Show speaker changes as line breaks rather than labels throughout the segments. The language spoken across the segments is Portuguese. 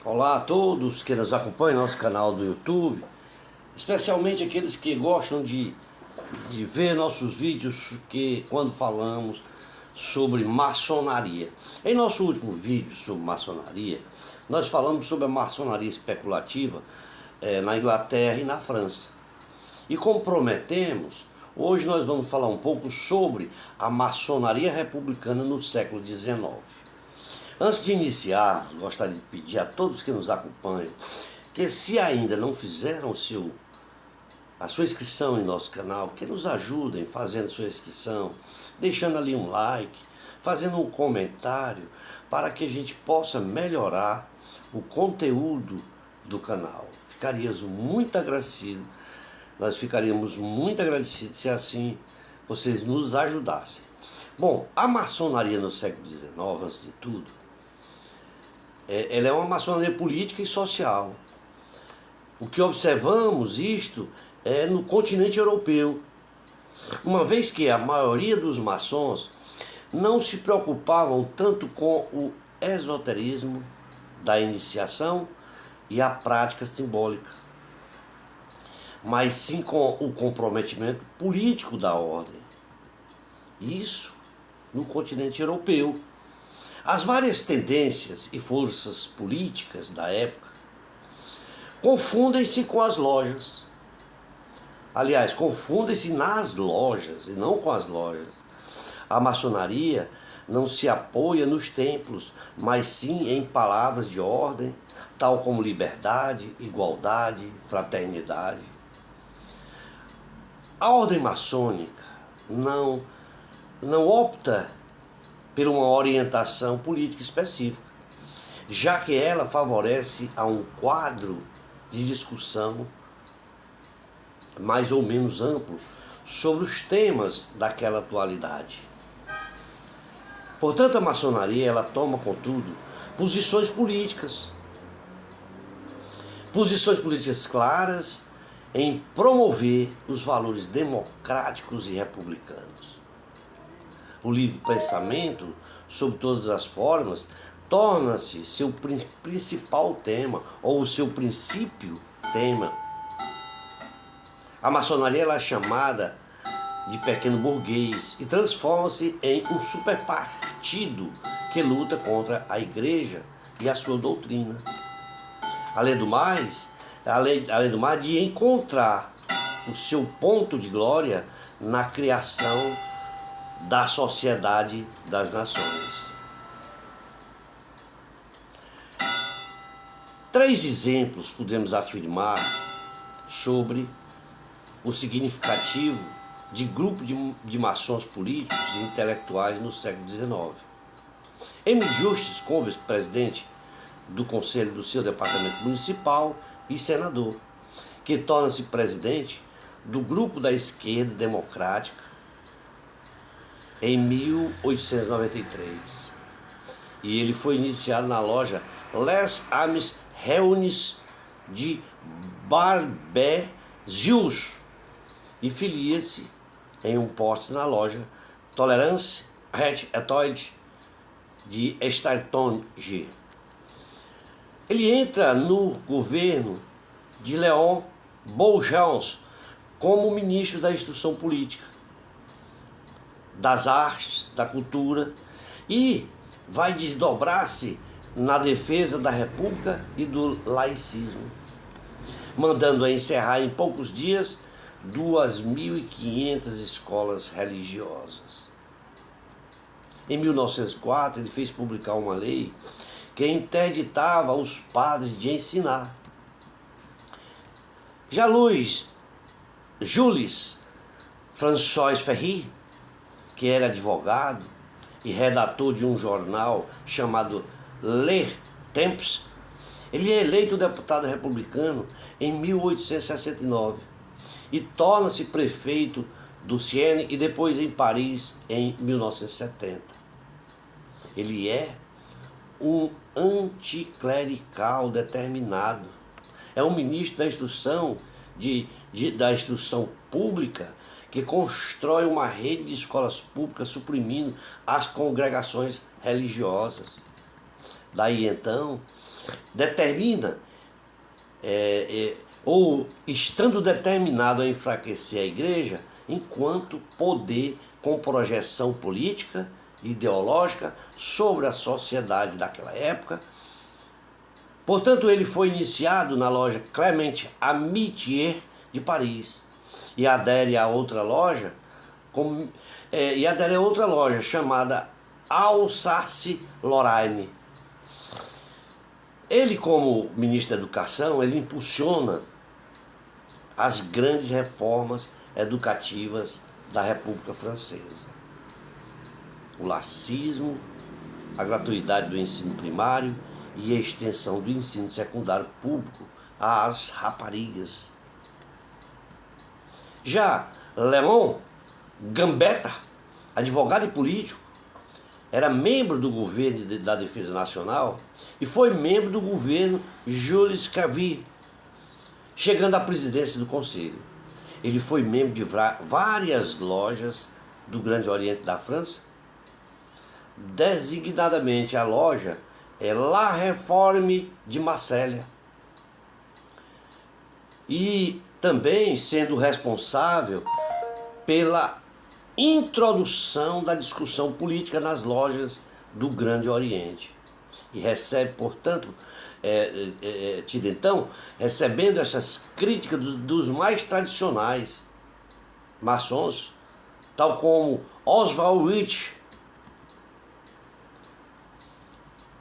Olá a todos que nos acompanham no nosso canal do YouTube, especialmente aqueles que gostam de ver nossos vídeos quando falamos sobre maçonaria. Em nosso último vídeo sobre maçonaria, nós falamos sobre a maçonaria especulativa na Inglaterra e na França. E como prometemos, hoje nós vamos falar um pouco sobre a maçonaria republicana no século XIX. Antes de iniciar, gostaria de pedir a todos que nos acompanham que, se ainda não fizeram a sua inscrição em nosso canal, que nos ajudem fazendo sua inscrição, deixando ali um like, fazendo um comentário, para que a gente possa melhorar o conteúdo do canal. Nós ficaríamos muito agradecidos se assim vocês nos ajudassem. Bom, a maçonaria no século XIX, antes de tudo, ela é uma maçonaria política e social. O que observamos isto é no continente europeu, uma vez que a maioria dos maçons não se preocupavam tanto com o esoterismo da iniciação e a prática simbólica, mas sim com o comprometimento político da ordem. Isso no continente europeu. As várias tendências e forças políticas da época confundem-se com as lojas. Aliás, confundem-se nas lojas e não com as lojas. A maçonaria não se apoia nos templos, mas sim em palavras de ordem, tal como liberdade, igualdade, fraternidade. A ordem maçônica não opta por uma orientação política específica, já que ela favorece a um quadro de discussão mais ou menos amplo sobre os temas daquela atualidade. Portanto, a maçonaria ela toma, contudo, posições políticas claras em promover os valores democráticos e republicanos. O livre pensamento, sob todas as formas, torna-se seu principal tema, ou o seu princípio tema. A maçonaria ela é chamada de pequeno burguês e transforma-se em um superpartido que luta contra a igreja e a sua doutrina. Além do mais, de encontrar o seu ponto de glória na criação da sociedade das nações. 3 exemplos podemos afirmar sobre o significativo de grupo de maçons políticos e intelectuais no século XIX. M. Justice Converse, presidente do conselho do seu departamento municipal e senador, que torna-se presidente do grupo da esquerda democrática em 1893. E ele foi iniciado na loja Les Amis Réunis de Barbezieux e filia-se em um poste na loja Tolerance et Étude de Startonge. Ele entra no governo de Léon Bourgeons como ministro da instrução política, das artes, da cultura, e vai desdobrar-se na defesa da República e do laicismo, mandando encerrar em poucos dias 2.500 escolas religiosas. Em 1904, ele fez publicar uma lei que interditava os padres de ensinar. Já Jules François Ferry, que era advogado e redator de um jornal chamado Le Temps, ele é eleito deputado republicano em 1869 e torna-se prefeito do Sienne e depois em Paris em 1970. Ele é um anticlerical determinado. É um ministro da instrução, da instrução pública, que constrói uma rede de escolas públicas suprimindo as congregações religiosas. Daí então determina, ou estando determinado a enfraquecer a igreja enquanto poder com projeção política e ideológica sobre a sociedade daquela época. Portanto, ele foi iniciado na loja Clement Amitié de Paris e adere a outra loja, chamada Alsace-Lorraine. Ele, como ministro da Educação, ele impulsiona as grandes reformas educativas da República Francesa. O laïcismo, a gratuidade do ensino primário e a extensão do ensino secundário público às raparigas. Já Léon Gambetta, advogado e político, era membro do governo da Defesa Nacional e foi membro do governo Jules Cavie, chegando à presidência do Conselho. Ele foi membro de várias lojas do Grande Oriente da França, designadamente a loja La Réforme de Marselha, e também sendo responsável pela introdução da discussão política nas lojas do Grande Oriente. E recebe, portanto, então, recebendo essas críticas dos mais tradicionais maçons, tal como Oswald Rich.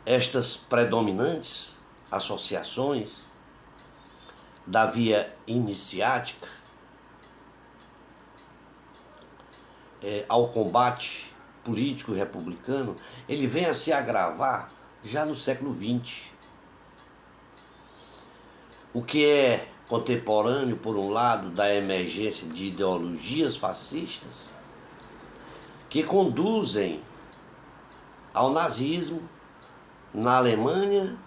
Estas predominantes associações da via iniciática ao combate político republicano, ele vem a se agravar já no século XX. O que é contemporâneo, por um lado, da emergência de ideologias fascistas que conduzem ao nazismo na Alemanha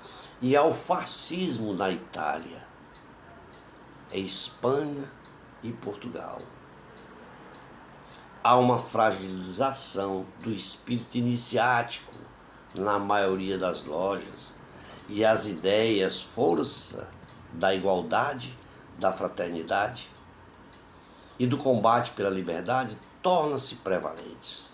e ao fascismo na Itália, Espanha e Portugal. Há uma fragilização do espírito iniciático na maioria das lojas e as ideias força da igualdade, da fraternidade e do combate pela liberdade tornam-se prevalentes.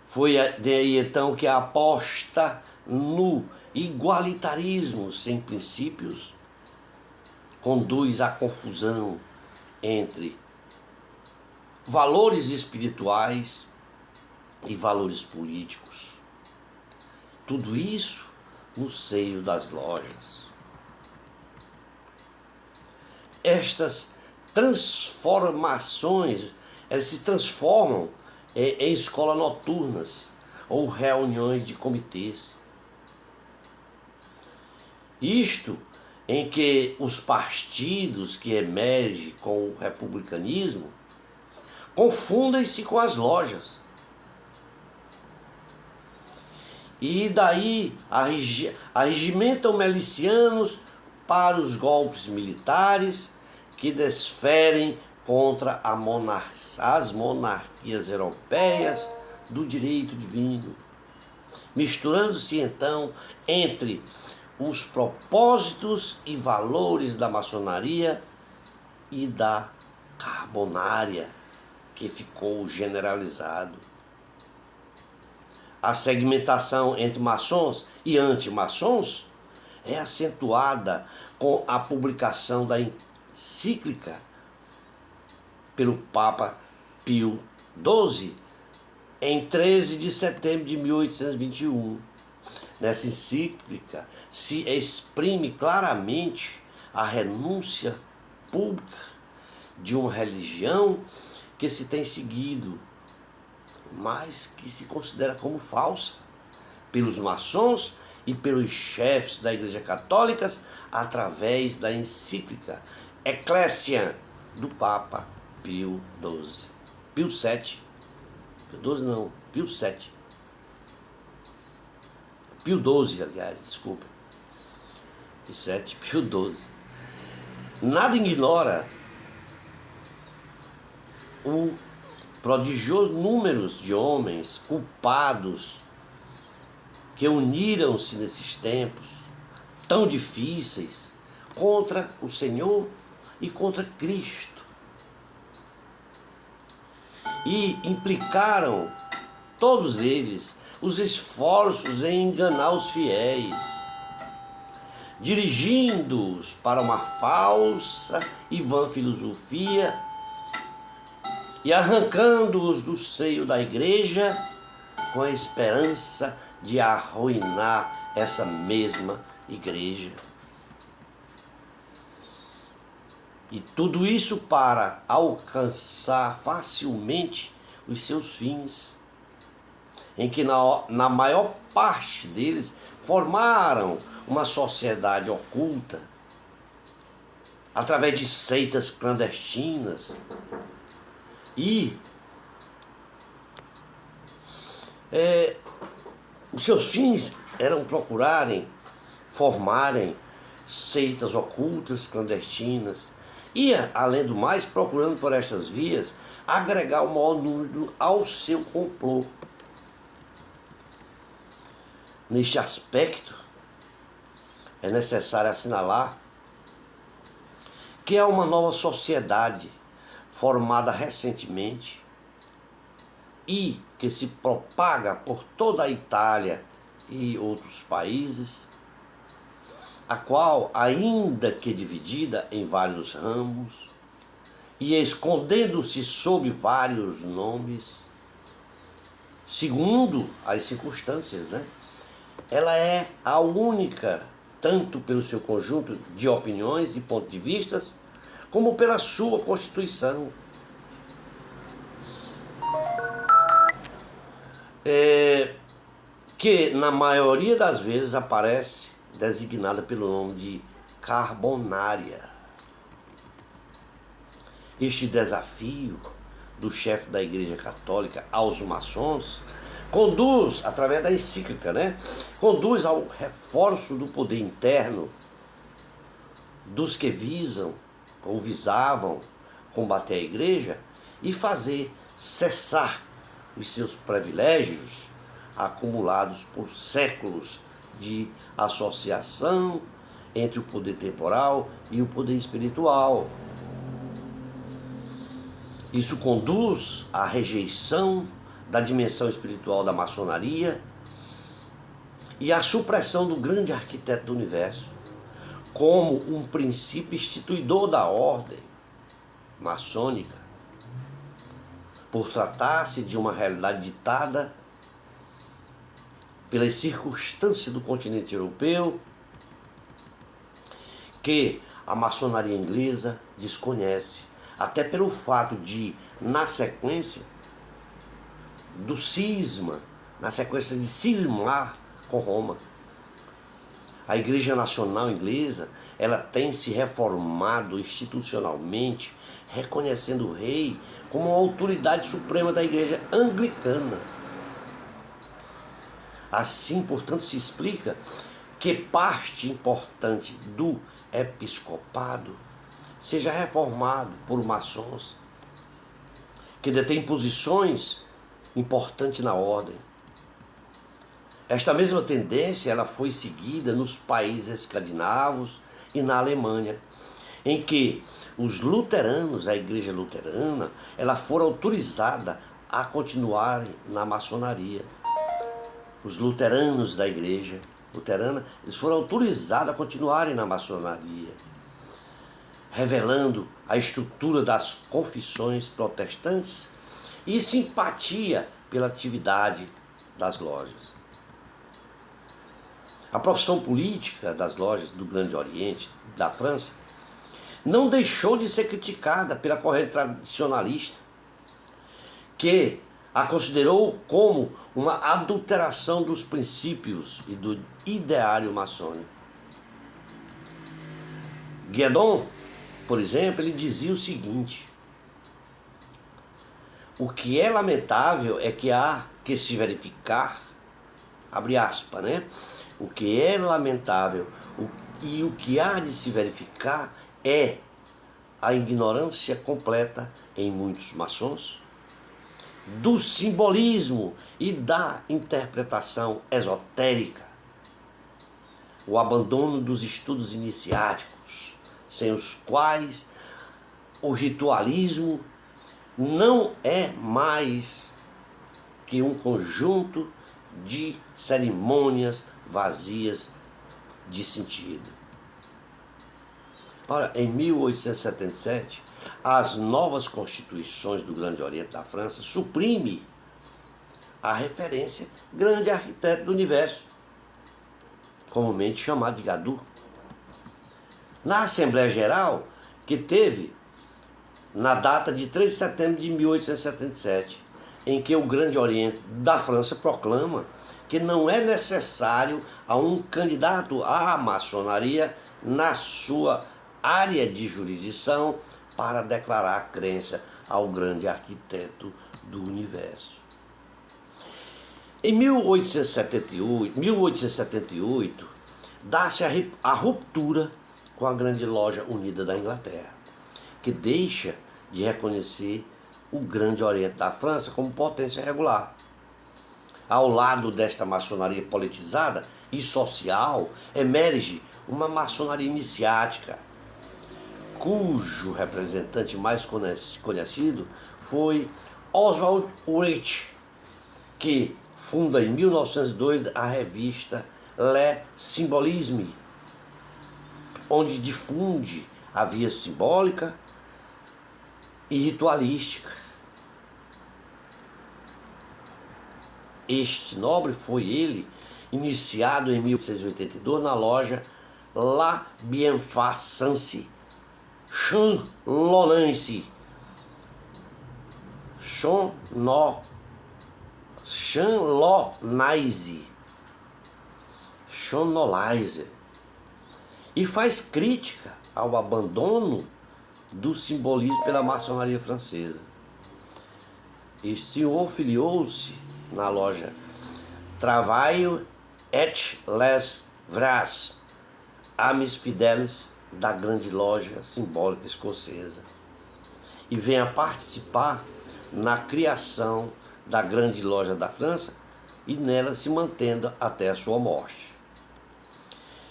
Foi daí então que a aposta no igualitarismo sem princípios conduz à confusão entre valores espirituais e valores políticos. Tudo isso no seio das lojas. Estas transformações, elas se transformam em escolas noturnas ou reuniões de comitês. Isto em que os partidos que emergem com o republicanismo confundem-se com as lojas. E daí arregimentam milicianos para os golpes militares que desferem contra as monarquias europeias do direito divino, misturando-se então entre os propósitos e valores da maçonaria e da carbonária, que ficou generalizado. A segmentação entre maçons e antimaçons é acentuada com a publicação da encíclica pelo Papa Pio XII em 13 de setembro de 1821. Nessa encíclica se exprime claramente a renúncia pública de uma religião que se tem seguido, mas que se considera como falsa pelos maçons e pelos chefes da Igreja Católica através da encíclica Ecclesiam do Papa Pio XII. Pio VII. Pio XII não, Pio VII. Pio XII, aliás, desculpa. Pio VII, Pio XII. Nada ignora o prodigioso número de homens culpados que uniram-se nesses tempos tão difíceis contra o Senhor e contra Cristo. E implicaram, todos eles, os esforços em enganar os fiéis, dirigindo-os para uma falsa e vã filosofia e arrancando-os do seio da igreja com a esperança de arruinar essa mesma igreja. E tudo isso para alcançar facilmente os seus fins, em que na maior parte deles formaram uma sociedade oculta, através de seitas clandestinas, e os seus fins eram procurarem, formarem seitas ocultas, clandestinas, e, além do mais, procurando por essas vias, agregar o maior número ao seu complô. Neste aspecto, é necessário assinalar que é uma nova sociedade formada recentemente e que se propaga por toda a Itália e outros países, a qual, ainda que dividida em vários ramos e escondendo-se sob vários nomes, segundo as circunstâncias, ela é a única, tanto pelo seu conjunto de opiniões e pontos de vistas, como pela sua constituição. Que na maioria das vezes aparece designada pelo nome de carbonária. Este desafio do chefe da Igreja Católica aos maçons conduz, através da encíclica, conduz ao reforço do poder interno dos que visam ou visavam combater a Igreja e fazer cessar os seus privilégios acumulados por séculos de associação entre o poder temporal e o poder espiritual. Isso conduz à rejeição da dimensão espiritual da maçonaria e à supressão do grande arquiteto do universo como um princípio instituidor da ordem maçônica, por tratar-se de uma realidade ditada pelas circunstâncias do continente europeu, que a maçonaria inglesa desconhece, até pelo fato de, na sequência do cisma, na sequência de cismar com Roma, a Igreja Nacional Inglesa, ela tem se reformado institucionalmente, reconhecendo o rei como a autoridade suprema da Igreja Anglicana. Assim, portanto, se explica que parte importante do episcopado seja reformado por maçons, que detêm posições importantes na ordem. Esta mesma tendência ela foi seguida nos países escandinavos e na Alemanha, em que os luteranos, a Igreja Luterana, ela foram autorizadas a continuarem na maçonaria. Os luteranos da Igreja Luterana, eles foram autorizados a continuarem na maçonaria, revelando a estrutura das confissões protestantes e simpatia pela atividade das lojas. A profissão política das lojas do Grande Oriente, da França, não deixou de ser criticada pela corrente tradicionalista, que a considerou como uma adulteração dos princípios e do ideário maçônico. Guédon, por exemplo, ele dizia o seguinte: o que é lamentável é que há que se verificar, abre aspas, o que é lamentável e o que há de se verificar é a ignorância completa em muitos maçons, do simbolismo e da interpretação esotérica, o abandono dos estudos iniciáticos, sem os quais o ritualismo não é mais que um conjunto de cerimônias vazias de sentido. Ora, em 1877, as novas constituições do Grande Oriente da França suprime a referência grande arquiteto do universo, comumente chamado de Gadu. Na Assembleia Geral, que teve na data de 3 de setembro de 1877, em que o Grande Oriente da França proclama que não é necessário a um candidato à maçonaria na sua área de jurisdição para declarar a crença ao grande arquiteto do universo. Em 1878 dá-se a ruptura com a Grande Loja Unida da Inglaterra, que deixa de reconhecer o Grande Oriente da França como potência regular. Ao lado desta maçonaria politizada e social, emerge uma maçonaria iniciática, cujo representante mais conhecido foi Oswald Wright, que funda em 1902 a revista Le Symbolisme, onde difunde a via simbólica e ritualística. Este nobre foi ele, iniciado em 1882 na loja La Bienfaisance, Chanlonense, Chanlonize, e faz crítica ao abandono do simbolismo pela maçonaria francesa. Este senhor filiou-se na loja Travail et les Vras, Amis Fidelis da Grande Loja Simbólica Escocesa, e vem a participar na criação da Grande Loja da França e nela se mantendo até a sua morte.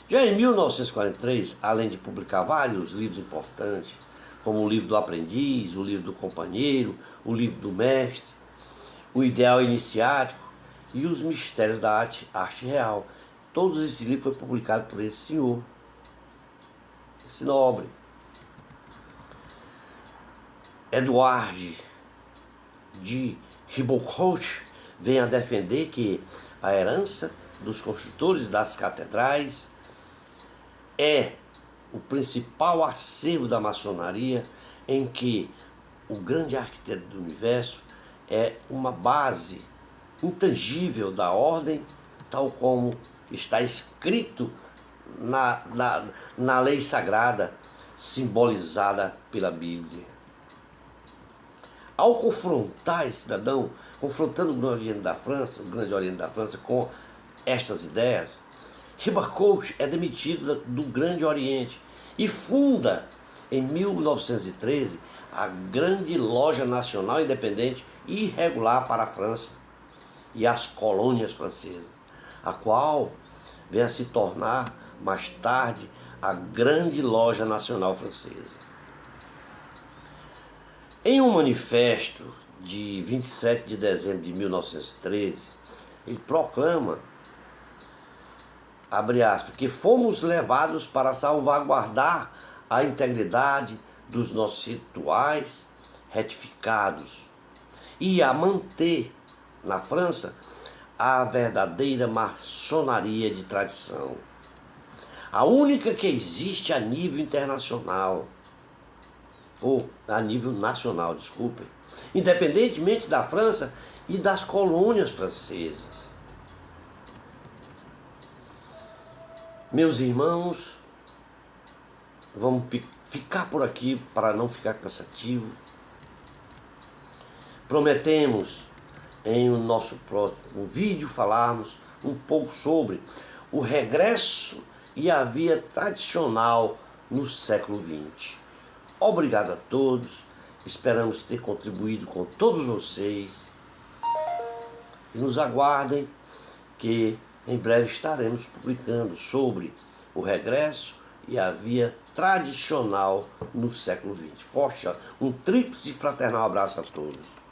Já em 1943, além de publicar vários livros importantes, como o livro do aprendiz, o livro do companheiro, o livro do mestre, o ideal iniciático e os mistérios da arte real, todos esses livros foram publicados por esse senhor, esse nobre. Edouard de Ribeaucourt vem a defender que a herança dos construtores das catedrais é o principal acervo da maçonaria, em que o grande arquiteto do universo é uma base intangível da ordem, tal como está escrito na lei sagrada, simbolizada pela Bíblia. Ao confrontar esse cidadão, confrontando o Grande Oriente da França com estas ideias, Ribeaucourt é demitido do Grande Oriente e funda, em 1913, a Grande Loja Nacional Independente e Regular para a França e as colônias francesas, a qual vem a se tornar, mais tarde, a Grande Loja Nacional Francesa. Em um manifesto de 27 de dezembro de 1913, ele proclama, abre aspas, que fomos levados para salvaguardar a integridade dos nossos rituais retificados e a manter na França a verdadeira maçonaria de tradição, a única que existe a nível internacional, ou a nível nacional, desculpem, independentemente da França e das colônias francesas. Meus irmãos, vamos ficar por aqui para não ficar cansativo. Prometemos em o nosso próximo vídeo falarmos um pouco sobre o regresso e a via tradicional no século XX. Obrigado a todos, esperamos ter contribuído com todos vocês. e nos aguardem, que em breve estaremos publicando sobre o regresso e a via tradicional no século XX. Forte, um tríplice fraternal abraço a todos.